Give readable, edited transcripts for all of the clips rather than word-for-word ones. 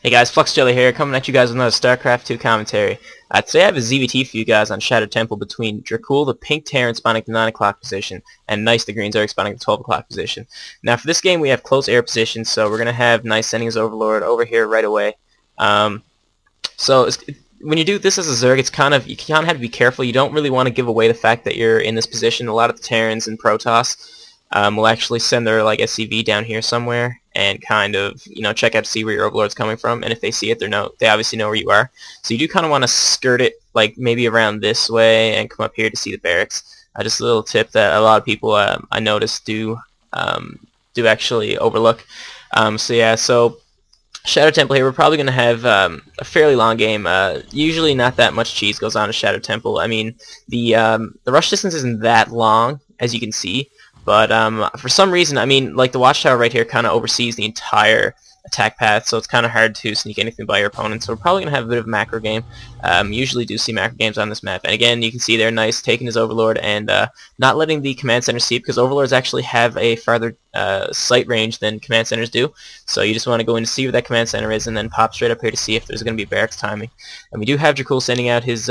Hey guys, fluxjelly here, coming at you guys with another Starcraft 2 commentary. Today I have a ZVT for you guys on Shadow Temple between DracuL, the pink Terran spawning to 9 o'clock position, and NyCe, the green Zerg spawning to 12 o'clock position. Now for this game we have close air position, so we're going to have NyCe sending his Overlord over here right away. When you do this as a Zerg, you kind of have to be careful. You don't really want to give away the fact that you're in this position. A lot of the Terrans and Protoss will actually send their SCV down here somewhere and kind of check out to see where your Overlord's coming from, and if they see it, they obviously know where you are. So you do kind of want to skirt it maybe around this way and come up here to see the barracks. Just a little tip that a lot of people I noticed do actually overlook. So Shadow Temple here, we're probably going to have a fairly long game. Usually not that much cheese goes on to Shadow Temple. I mean, the rush distance isn't that long, as you can see, but for some reason, I mean, the watchtower right here kind of oversees the entire attack path, so it's kind of hard to sneak anything by your opponent. So we're probably going to have a bit of a macro game. Usually do see macro games on this map. And again, you can see there, NyCe taking his Overlord and not letting the command center see it, because Overlords actually have a farther sight range than command centers do. So you just want to go in to see where that command center is and then pop straight up here to see if there's going to be barracks timing. And we do have DracuL sending out his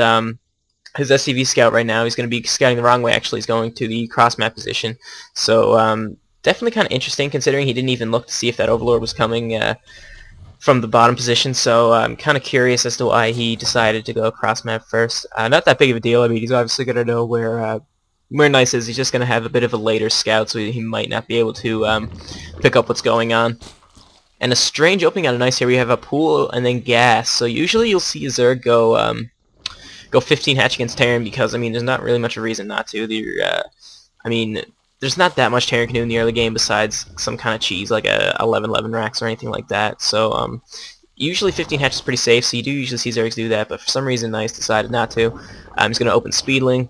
SCV scout right now. He's going to be scouting the wrong way, actually. He's going to the cross-map position. So definitely kind of interesting, considering he didn't even look to see if that Overlord was coming from the bottom position. So I'm kind of curious as to why he decided to go cross-map first. Not that big of a deal. I mean, he's obviously going to know where NyCe is. He's just going to have a bit of a later scout, so he might not be able to pick up what's going on. And a strange opening out of NyCe here. We have a pool and then gas. So usually you'll see a Zerg go 15 hatch against Terran, because I mean there's not really much of a reason not to. I mean, there's not that much Terran can do in the early game besides some kind of cheese like a 11-11 racks or anything like that. So usually 15 hatch is pretty safe, so you do usually see Zergs do that, but for some reason NyCe decided not to. He's going to open Speedling.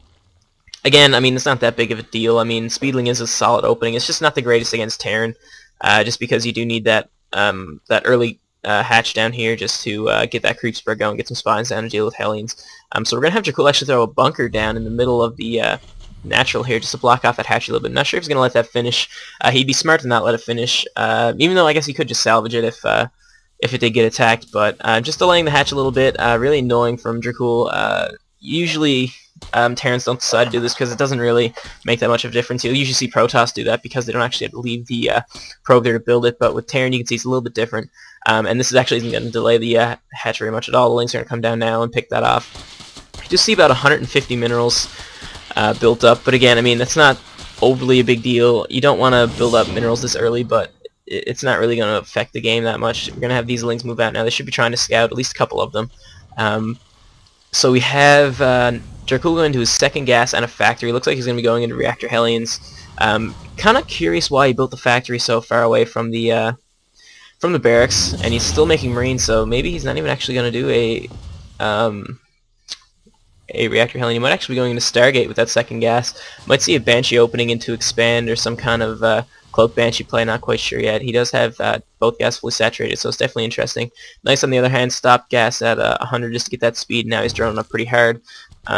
Again, I mean, it's not that big of a deal. I mean, Speedling is a solid opening. It's just not the greatest against Terran, just because you do need that early hatch down here just to get that creep spur going, get some spines down to deal with Hellions. So we're going to have DracuL actually throw a bunker down in the middle of the natural here just to block off that hatch a little bit. I'm not sure if he's going to let that finish. He'd be smart to not let it finish, even though I guess he could just salvage it if it did get attacked. But just delaying the hatch a little bit, really annoying from DracuL. Usually Terrans don't decide to do this because it doesn't really make that much of a difference. You'll usually see Protoss do that because they don't actually have to leave the probe there to build it, but with Terran you can see it's a little bit different. And this is actually isn't going to delay the hatch very much at all. The links are going to come down now and pick that off. You just see about 150 minerals built up, but again, I mean, that's not overly a big deal. You don't want to build up minerals this early, but it's not really going to affect the game that much. We're going to have these links move out now. They should be trying to scout at least a couple of them. So we have DracuL going to his second gas and a factory. Looks like he's going to be going into reactor Hellions. Kind of curious why he built the factory so far away from the barracks, and he's still making Marines, so maybe he's not even actually going to do a reactor Hellion. He might actually be going into Stargate with that second gas. Might see a Banshee opening into Expand or some kind of Cloak Banshee play, not quite sure yet. He does have both gas fully saturated, so it's definitely interesting. NyCe, on the other hand, stopped gas at 100 just to get that speed. Now he's droning up pretty hard,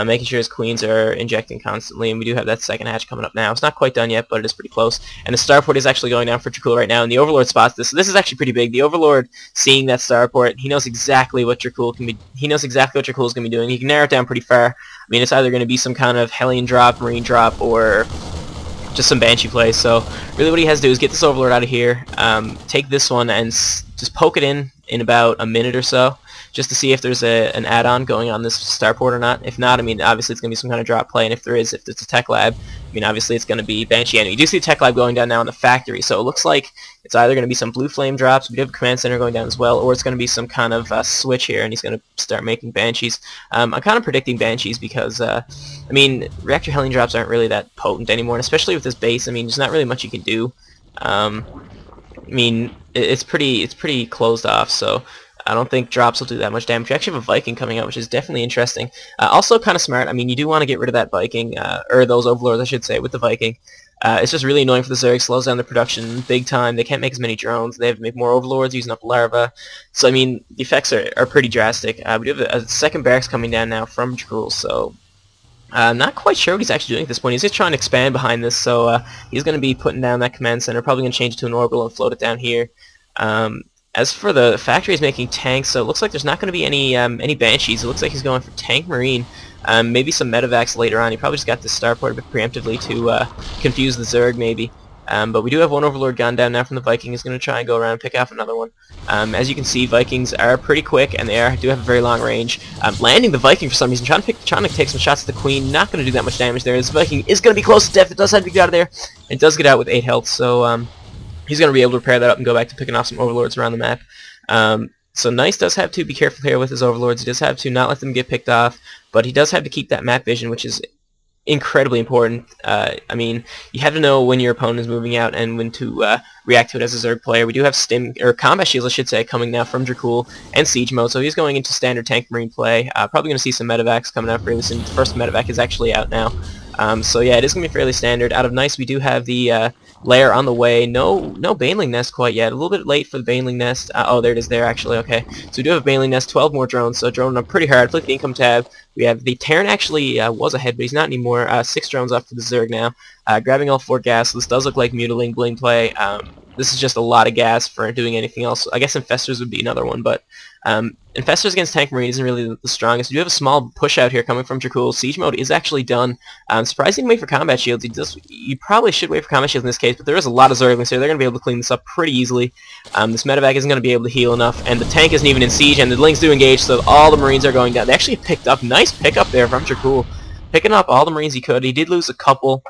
making sure his queens are injecting constantly, and we do have that second hatch coming up now. It's not quite done yet, but it is pretty close. And the starport is actually going down for DracuL right now, and the Overlord spots this. So this is actually pretty big. The Overlord seeing that starport, he knows exactly what DracuL can be. He knows exactly what DracuL is going to be doing. He can narrow it down pretty far. I mean, it's either going to be some kind of Hellion drop, Marine drop, or just some Banshee play. So really what he has to do is get this Overlord out of here, take this one and just poke it in about a minute or so, just to see if there's an add-on going on this starport or not. If not, I mean, obviously it's going to be some kind of drop play, and if there is, if it's a tech lab, I mean, obviously it's going to be Banshee. And you do see the tech lab going down now in the factory, so it looks like it's either going to be some blue flame drops, we do have a command center going down as well, or it's going to be some kind of switch here, and he's going to start making Banshees. I'm kind of predicting Banshees because, I mean, reactor Hellion drops aren't really that potent anymore, and especially with this base, I mean, there's not really much you can do. I mean, it's pretty closed off, so I don't think drops will do that much damage. We actually have a Viking coming out, which is definitely interesting. Also kind of smart. I mean, you do want to get rid of that Viking, or those Overlords, I should say, with the Viking. It's just really annoying for the Zerg, slows down the production big time. They can't make as many drones. They have to make more Overlords using up larva. So, I mean, the effects are pretty drastic. We do have a second barracks coming down now from DracuL, so I'm not quite sure what he's actually doing at this point. He's just trying to expand behind this, so he's going to be putting down that command center, probably going to change it to an orbital and float it down here. As for the factory, he's making tanks, so it looks like there's not going to be any Banshees. It looks like he's going for tank marine, maybe some medevacs later on. He probably just got this starport a bit preemptively to confuse the Zerg, maybe. But we do have one Overlord gone down now from the Viking. He's going to try and go around and pick off another one. As you can see, Vikings are pretty quick, and they do have a very long range. Landing the Viking for some reason, trying to take some shots at the Queen. Not going to do that much damage there. This Viking is going to be close to death. It does have to get out of there. It does get out with 8 health, so he's going to be able to repair that up and go back to picking off some Overlords around the map. So NyCe does have to be careful here with his Overlords. He does have to not let them get picked off, but he does have to keep that map vision, which is incredibly important. I mean, you have to know when your opponent is moving out and when to react to it as a Zerg player. We do have combat shields, I should say, coming now from DracuL and Siege mode, so he's going into standard tank marine play. Probably going to see some medevacs coming out fairly soon. The first medevac is actually out now. So yeah, it is going to be fairly standard. Out of NyCe, we do have the lair on the way. No Baneling Nest quite yet. A little bit late for the Baneling Nest. Oh, there it is there, actually. Okay. So we do have a Baneling Nest, 12 more drones, so droning up pretty hard. Click the income tab. We have the Terran actually was ahead, but he's not anymore. 6 drones off to the Zerg now. Grabbing all 4 gas. So this does look like mutiling bling play. This is just a lot of gas for doing anything else. I guess Infestors would be another one, but Infestors against Tank Marine isn't really the strongest. We do have a small push out here coming from DracuL. Siege mode is actually done. Surprising wait for combat shields. You probably should wait for combat shields in this case, but there is a lot of Zerglings here. They're going to be able to clean this up pretty easily. This medevac isn't going to be able to heal enough, and the tank isn't even in siege, and the Lings do engage, so all the Marines are going down. They actually picked up, nice pickup there from DracuL. Picking up all the Marines he could. He did lose a couple,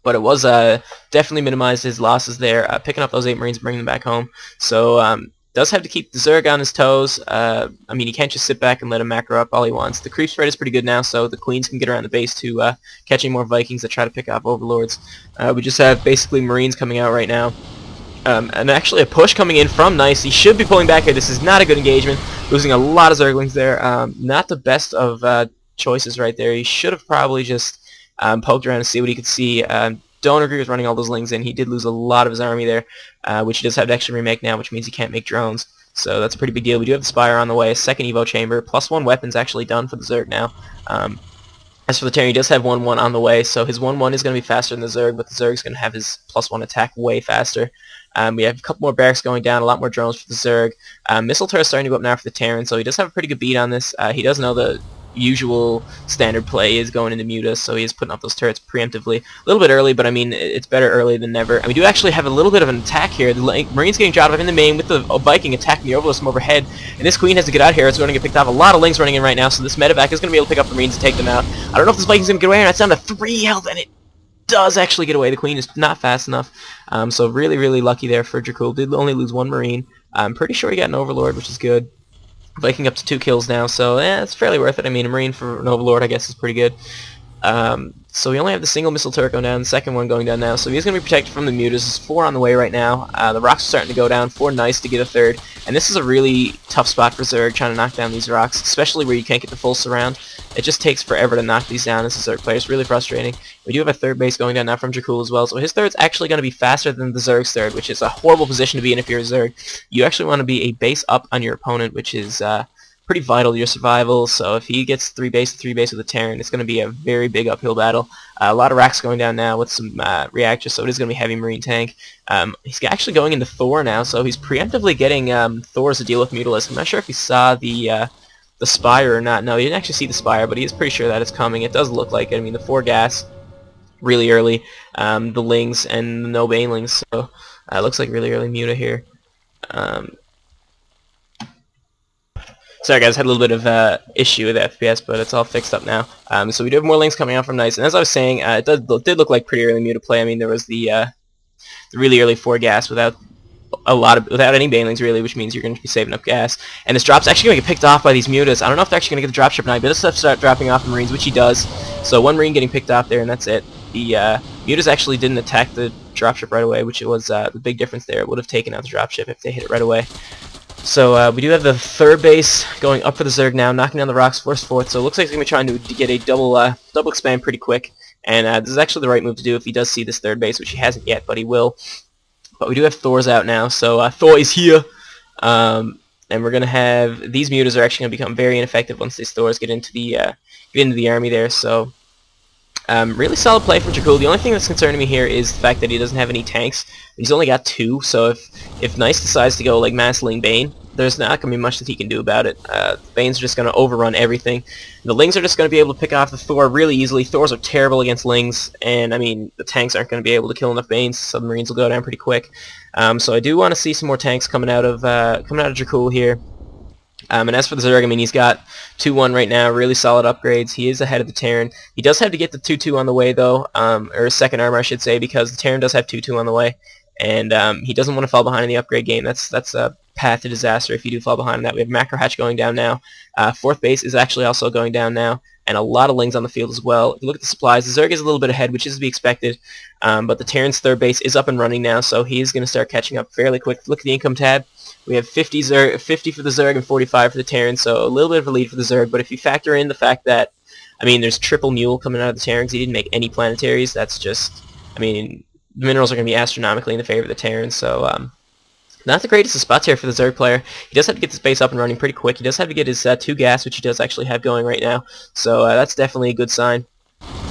but it was definitely minimized his losses there, picking up those 8 Marines and bringing them back home. So does have to keep the Zerg on his toes. I mean, he can't just sit back and let him macro up all he wants. The creep spread is pretty good now, so the Queens can get around the base to catching more Vikings that try to pick off Overlords. We just have basically Marines coming out right now. And actually a push coming in from NyCe. He should be pulling back here. This is not a good engagement. Losing a lot of Zerglings there. Not the best of choices right there. He should have probably just poked around to see what he could see. Don't agree with running all those Lings in. He did lose a lot of his army there, which he does have to actually remake now, which means he can't make drones. So that's a pretty big deal. We do have the Spire on the way, a second Evo Chamber, +1 weapons actually done for the Zerg now. As for the Terran, he does have 1-1 on the way, so his 1-1 is going to be faster than the Zerg, but the Zerg's going to have his +1 attack way faster. We have a couple more barracks going down, a lot more drones for the Zerg. Missile turret starting to go up now for the Terran, so he does have a pretty good beat on this. He does know the usual standard play is going into Muta, so he is putting up those turrets preemptively. A little bit early, but I mean, it's better early than never. And we do actually have a little bit of an attack here. The Marines getting dropped off in the main with the Viking attacking the Overlord from overhead, and this Queen has to get out here. It's going to get picked off. A lot of Lings running in right now, so this medevac is going to be able to pick up the Marines and take them out. I don't know if this Viking's going to get away, and it's down to 3 health, and it does actually get away. The Queen is not fast enough, so really, really lucky there for DracuL. Did only lose 1 Marine. I'm pretty sure he got an Overlord, which is good. Viking up to 2 kills now, so it's fairly worth it. I mean, a Marine for an Overlord, I guess, is pretty good. So we only have the single missile turret going down, the second one going down now, so he's going to be protected from the Mutas. There's 4 on the way right now. The rocks are starting to go down, 4 NyCe to get a 3rd, and this is a really tough spot for Zerg, trying to knock down these rocks, especially where you can't get the full surround. It just takes forever to knock these down as a Zerg player. It's really frustrating. We do have a 3rd base going down now from DracuL as well, so his 3rd's actually going to be faster than the Zerg's 3rd, which is a horrible position to be in if you're a Zerg. You actually want to be a base up on your opponent, which is pretty vital to your survival, so if he gets 3 base with a Terran, it's going to be a very big uphill battle. A lot of racks going down now with some reactors, so it is going to be heavy Marine tank. He's actually going into Thor now, so he's preemptively getting Thors to deal with Mutalisks. I'm not sure if he saw the Spire or not. No, he didn't actually see the Spire, but he is pretty sure that it's coming. It does look like it. I mean, the 4 gas really early, the Lings, and no Banelings, so it looks like really early Muta here. Sorry guys, had a little bit of issue with the FPS, but it's all fixed up now. So we do have more Lings coming out from NyCe, and as I was saying, it did look like pretty early Muta play. I mean, there was the really early 4 gas without any Banelings really, which means you're going to be saving up gas. And this drop's actually going to get picked off by these Mutas. I don't know if they're actually going to get the dropship now, but this stuff start dropping off the Marines, which he does. So 1 Marine getting picked off there, and that's it. The Mutas actually didn't attack the dropship right away, which was the big difference there. It would have taken out the dropship if they hit it right away. So we do have the 3rd base going up for the Zerg now, knocking down the rocks, first 4th. So it looks like he's going to be trying to get a double expand pretty quick. And this is actually the right move to do if he does see this 3rd base, which he hasn't yet, but he will. But we do have Thors out now, so Thor is here. And we're going to have... These Mutas are actually going to become very ineffective once these Thors get into the army there. So Really solid play from DracuL. The only thing that's concerning me here is the fact that he doesn't have any tanks. He's only got 2, so if NyCe decides to go like Mass Ling Bane, there's not going to be much that he can do about it. The Banes are just going to overrun everything. The Lings are just going to be able to pick off the Thor really easily. Thors are terrible against Lings, and I mean, the tanks aren't going to be able to kill enough Banes. Submarines will go down pretty quick. So I do want to see some more tanks coming out of DracuL here. And as for the Zerg, I mean, he's got 2-1 right now, really solid upgrades. He is ahead of the Terran. He does have to get the 2-2 on the way, though, or second armor, I should say, because the Terran does have 2-2 on the way. And he doesn't want to fall behind in the upgrade game. That's a path to disaster if you do fall behind in that. We have Macro Hatch going down now. 4th base is actually also going down now, and a lot of Lings on the field as well. If you look at the supplies, the Zerg is a little bit ahead, which is to be expected, but the Terran's 3rd base is up and running now, so he is going to start catching up fairly quick. Look at the income tab. We have 50 for the Zerg and 45 for the Terran, so a little bit of a lead for the Zerg, but if you factor in the fact that, I mean, there's triple Mule coming out of the Terran because he didn't make any planetaries, that's just, I mean, the minerals are going to be astronomically in the favor of the Terran, so not the greatest of spots here for the Zerg player. He does have to get this base up and running pretty quick. He does have to get his 2 gas, which he does actually have going right now, so that's definitely a good sign.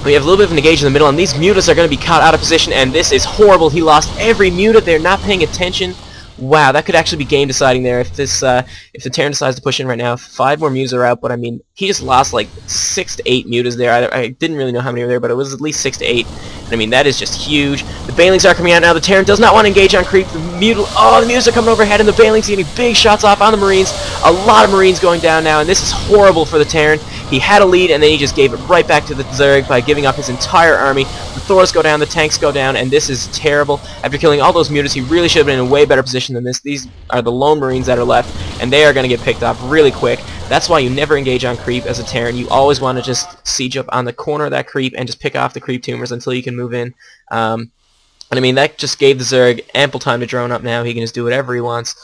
We have a little bit of an engage in the middle, and these mutas are going to be caught out of position, and this is horrible. He lost every muta. They're not paying attention. Wow, that could actually be game deciding there if the Terran decides to push in right now. 5 more mutas are out, but I mean, he just lost like 6 to 8 mutas there. I didn't really know how many were there, but it was at least 6 to 8. And I mean, that is just huge. The Banelings are coming out now. The Terran does not want to engage on creep. The mutas are coming overhead, and the Banelings getting big shots off on the Marines. A lot of Marines going down now, and this is horrible for the Terran. He had a lead, and then he just gave it right back to the Zerg by giving up his entire army. The Thors go down, the tanks go down, and this is terrible. After killing all those mutas, he really should have been in a way better position than this. These are the lone Marines that are left, and they are going to get picked off really quick. That's why you never engage on creep as a Terran. You always want to just siege up on the corner of that creep and just pick off the creep tumors until you can move in. And I mean, that just gave the Zerg ample time to drone up now. He can just do whatever he wants.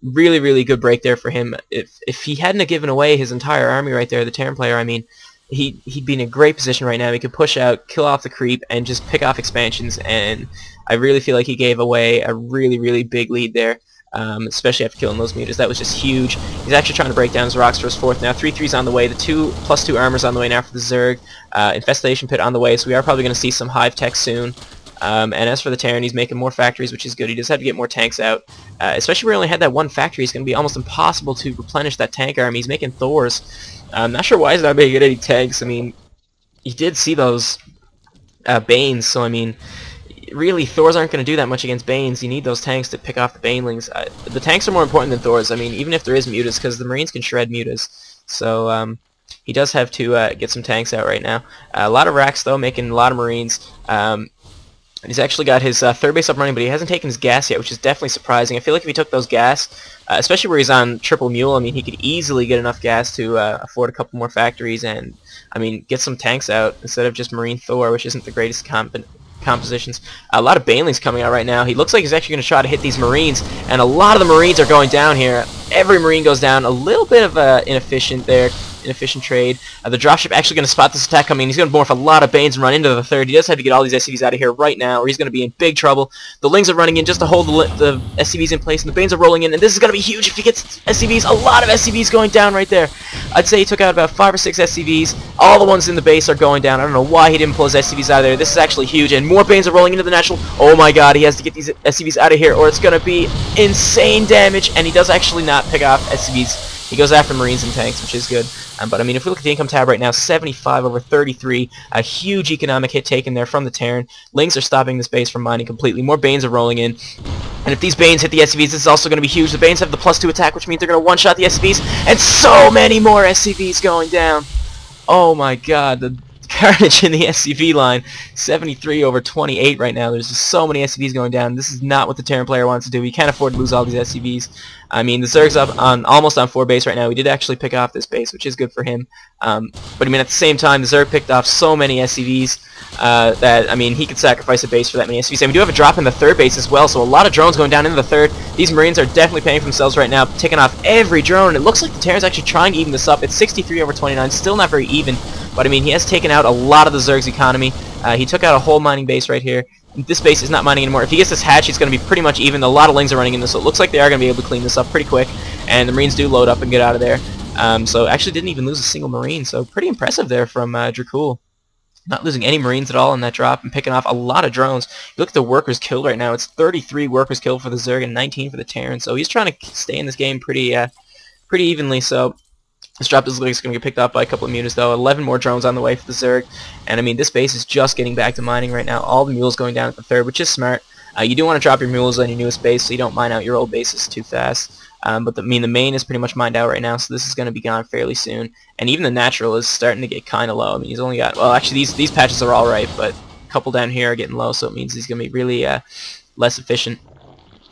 Really, really good break there for him. If he hadn't have given away his entire army right there, the Terran player, I mean, he'd be in a great position right now. He could push out, kill off the creep, and just pick off expansions. And I really feel like he gave away a really, really big lead there, especially after killing those mutas. That was just huge. He's actually trying to break down his rocks for his 4th now. 3-3's on the way. The 2+2 armor's on the way now for the Zerg. Infestation Pit on the way, so we are probably going to see some hive tech soon. And as for the Terran, he's making more factories, which is good. He does have to get more tanks out. Especially where he only had that 1 factory, it's going to be almost impossible to replenish that tank army. He's making Thors. I'm not sure why he's not making any tanks. I mean, he did see those Banes, so I mean, really, Thors aren't going to do that much against Banes. You need those tanks to pick off the Banelings. The tanks are more important than Thors, I mean, even if there is mutas, because the Marines can shred mutas. So, he does have to get some tanks out right now. A lot of racks, though, making a lot of Marines. And he's actually got his 3rd base up running, but he hasn't taken his gas yet, which is definitely surprising. I feel like if he took those gas, especially where he's on triple Mule, I mean, he could easily get enough gas to afford a couple more factories and, I mean, get some tanks out instead of just Marine Thor, which isn't the greatest compositions. A lot of Banelings coming out right now. He looks like he's actually going to try to hit these Marines, and a lot of the Marines are going down here. Every Marine goes down. A little bit of inefficient trade. The dropship actually going to spot this attack coming. He's going to morph a lot of Banes and run into the 3rd. He does have to get all these SCVs out of here right now, or he's going to be in big trouble. The Lings are running in just to hold the SCVs in place, and the Banes are rolling in, and this is going to be huge if he gets SCVs. A lot of SCVs going down right there. I'd say he took out about 5 or 6 SCVs. All the ones in the base are going down. I don't know why he didn't pull his SCVs out of there. This is actually huge, and more Banes are rolling into the natural. Oh my god, he has to get these SCVs out of here, or it's going to be insane damage, and he does actually not pick off SCVs. He goes after Marines and tanks, which is good. But I mean, if we look at the income tab right now, 75 over 33, a huge economic hit taken there from the Terran. Lings are stopping this base from mining completely. More Banes are rolling in. And if these Banes hit the SCVs, this is also going to be huge. The Banes have the +2 attack, which means they're going to one-shot the SCVs. And so many more SCVs going down. Oh my god, the carnage in the SCV line. 73 over 28 right now. There's just so many SCVs going down. This is not what the Terran player wants to do. He can't afford to lose all these SCVs. I mean, the Zerg's up on almost on 4 base right now. We did actually pick off this base, which is good for him. But I mean, at the same time, the Zerg picked off so many SCVs that, I mean, he could sacrifice a base for that many SCVs. And we do have a drop in the 3rd base as well, so a lot of drones going down into the 3rd. These Marines are definitely paying for themselves right now, taking off every drone. And it looks like the Terran's actually trying to even this up. It's 63 over 29, still not very even. But I mean, he has taken out a lot of the Zerg's economy. He took out a whole mining base right here. This base is not mining anymore. If he gets this hatch, it's going to be pretty much even. A lot of Lings are running in this, so it looks like they are going to be able to clean this up pretty quick. And the Marines do load up and get out of there. So actually didn't even lose a single Marine, so pretty impressive there from DracuL. Not losing any Marines at all in that drop and picking off a lot of drones. You look at the workers killed right now. It's 33 workers killed for the Zerg and 19 for the Terran. So he's trying to stay in this game pretty evenly. So this drop is going to get picked up by a couple of mutas though. 11 more drones on the way for the Zerg. And I mean, this base is just getting back to mining right now. All the mules going down at the third, which is smart. You do want to drop your mules on your newest base so you don't mine out your old bases too fast. But the main is pretty much mined out right now, so this is going to be gone fairly soon. And even the natural is starting to get kind of low. I mean, he's only got, well, actually these patches are all right, but a couple down here are getting low, so it means he's going to be really less efficient.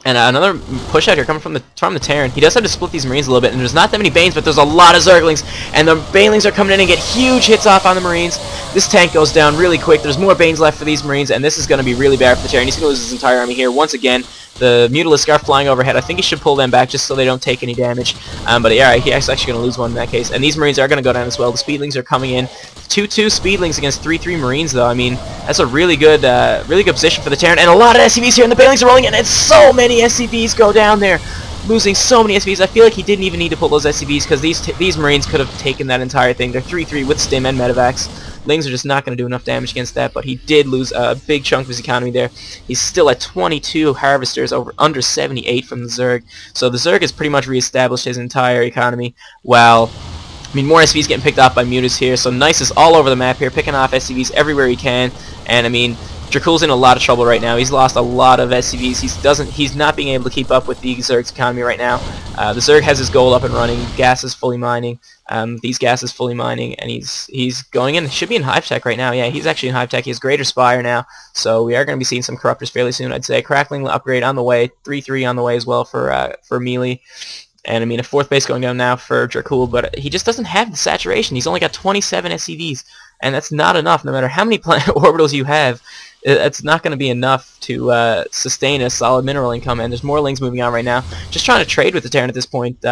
And another push out here coming from the Terran. He does have to split these Marines a little bit, and there's not that many Banes, but there's a lot of Zerglings, and the Banelings are coming in and get huge hits off on the Marines. This tank goes down really quick. There's more Banes left for these Marines, and this is going to be really bad for the Terran. He's going to lose his entire army here once again. The Mutalisks are flying overhead. I think he should pull them back just so they don't take any damage. But yeah, he's actually going to lose one in that case. And these Marines are going to go down as well. The Speedlings are coming in. 2-2 Speedlings against 3-3 Marines, though. I mean, that's a really good position for the Terran. And a lot of SCVs here, and the Banelings are rolling in, and so many SCVs go down there. Losing so many SCVs. I feel like he didn't even need to pull those SCVs because these Marines could have taken that entire thing. They're 3-3 with Stim and Medivacs. Lings are just not going to do enough damage against that, but he did lose a big chunk of his economy there. He's still at 22 Harvesters, under 78 from the Zerg. So the Zerg has pretty much reestablished his entire economy, while, I mean, more SCVs getting picked off by mutas here. So NyCe is all over the map here, picking off SCVs everywhere he can. And I mean, DracuL's in a lot of trouble right now. He's lost a lot of SCVs. He's not being able to keep up with the Zerg's economy right now. The Zerg has his gold up and running. Gas is fully mining. These gas is fully mining, and he's going in. He should be in Hive Tech right now. Yeah, he's actually in Hive Tech. He has Greater Spire now, so we are going to be seeing some Corruptors fairly soon, I'd say. Crackling upgrade on the way. 3-3 on the way as well for melee. And I mean, a fourth base going down now for DracuL, but he just doesn't have the saturation. He's only got 27 SCVs, and that's not enough. No matter how many orbitals you have, it's not going to be enough to sustain a solid mineral income. And there's more Lings moving on right now. Just trying to trade with the Terran at this point,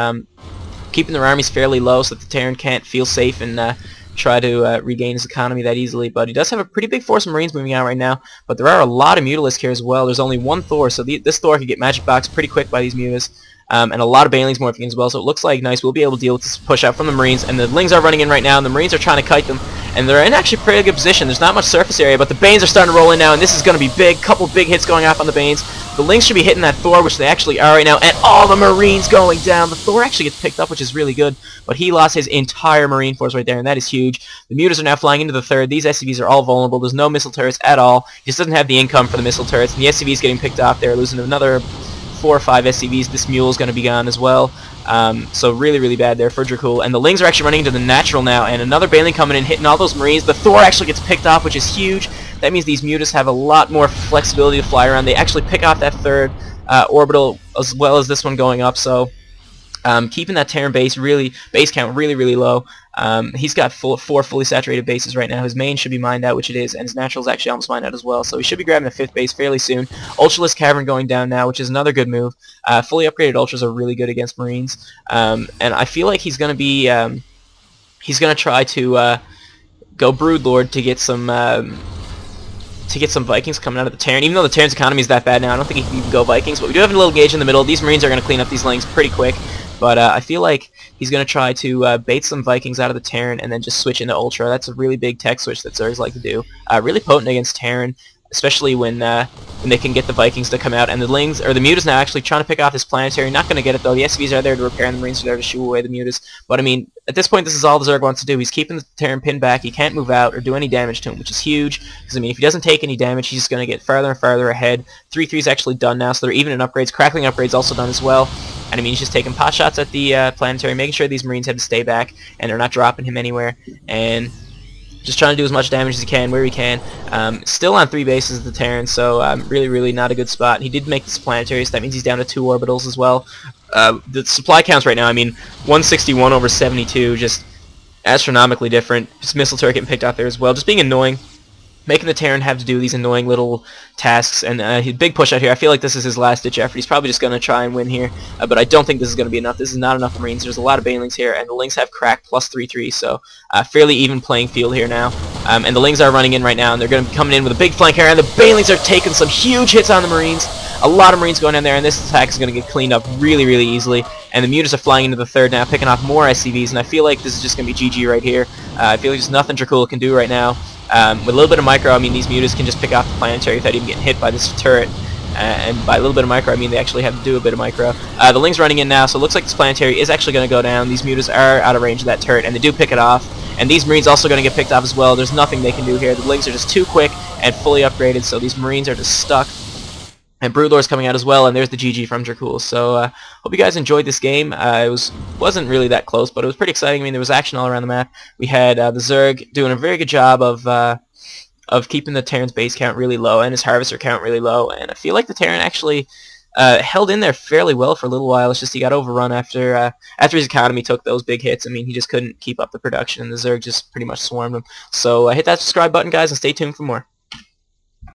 keeping their armies fairly low so that the Terran can't feel safe and try to regain his economy that easily. But he does have a pretty big force of Marines moving out right now. But there are a lot of Mutalisks here as well. There's only one Thor, so this Thor could get Magic Boxed pretty quick by these Mutas. And a lot of Banelings morphing as well, so it looks like NyCe will be able to deal with this push out from the Marines, and the Lings are running in right now, and the Marines are trying to kite them, and they're in actually pretty good position. There's not much surface area, but the Banes are starting to roll in now, and this is going to be big. Couple big hits going off on the Banes. The Lings should be hitting that Thor, which they actually are right now, and all the Marines going down. The Thor actually gets picked up, which is really good, but he lost his entire Marine force right there, and that is huge. The Mutas are now flying into the third. These SCVs are all vulnerable. There's no missile turrets at all. He just doesn't have the income for the missile turrets, and the SCVs getting picked off there, losing another 4 or 5 SCVs. This mule is going to be gone as well. So really bad there for DracuL. And the Lings are actually running into the natural now, and another Baneling coming in, hitting all those Marines. The Thor actually gets picked off, which is huge. That means these mutas have a lot more flexibility to fly around. They actually pick off that third orbital as well as this one going up. So keeping that Terran base count really low. He's got 4 fully saturated bases right now. His main should be mined out, which it is, and his natural is actually almost mined out as well. So he should be grabbing a 5th base fairly soon. Ultralisk Cavern going down now, which is another good move. Fully upgraded Ultras are really good against Marines, and I feel like he's going to be try to go Broodlord to get some Vikings coming out of the Terran. Even though the Terran's economy is that bad now, I don't think he can even go Vikings. But we do have a little gauge in the middle. These Marines are going to clean up these Lings pretty quick. But I feel like he's going to try to bait some Vikings out of the Terran and then just switch into Ultra. That's a really big tech switch that Zergs like to do. Really potent against Terran, especially when they can get the Vikings to come out. And the Lings, or the Mutas now actually trying to pick off this Planetary. Not going to get it though. The SCVs are there to repair and the Marines are there to shoo away the Mutas. But I mean, at this point, this is all the Zerg wants to do. He's keeping the Terran pinned back. He can't move out or do any damage to him, which is huge. Because I mean, if he doesn't take any damage, he's just going to get farther and farther ahead. 3-3 is actually done now, so they're even in upgrades. Crackling upgrades also done as well. And I mean, he's just taking pot shots at the Planetary, making sure these Marines have to stay back and they're not dropping him anywhere. And just trying to do as much damage as he can, where he can. Still on 3 bases of the Terran, so really not a good spot. He did make this Planetary, so that means he's down to 2 orbitals as well. The supply counts right now, I mean, 161 over 72, just astronomically different. Just missile turret getting picked out there as well, just being annoying. Making the Terran have to do these annoying little tasks, and his big push out here. I feel like this is his last-ditch effort. He's probably just going to try and win here, but I don't think this is going to be enough. This is not enough Marines. There's a lot of Banelings here, and the Lings have crack plus 3-3, so fairly even playing field here now. And the Lings are running in right now, and they're going to be coming in with a big flank here, and the Banelings are taking some huge hits on the Marines. A lot of Marines going in there, and this attack is going to get cleaned up really easily. And the Mutas are flying into the third now, picking off more SCVs, and I feel like this is just going to be GG right here. I feel like there's nothing DracuL can do right now. With a little bit of micro, I mean these mutas can just pick off the planetary without even getting hit by this turret. And by a little bit of micro, I mean they actually have to do a bit of micro. The Ling's running in now, so it looks like this planetary is actually going to go down. These mutas are out of range of that turret, and they do pick it off. And these Marines also going to get picked off as well. There's nothing they can do here. The Lings are just too quick and fully upgraded, so these Marines are just stuck. And Broodlord's coming out as well, and there's the GG from DracuL. So hope you guys enjoyed this game. It wasn't really that close, but it was pretty exciting. I mean, there was action all around the map. We had the Zerg doing a very good job of keeping the Terran's base count really low and his harvester count really low, and I feel like the Terran actually held in there fairly well for a little while. It's just he got overrun after his economy took those big hits. I mean, he just couldn't keep up the production, and the Zerg just pretty much swarmed him. So hit that subscribe button, guys, and stay tuned for more.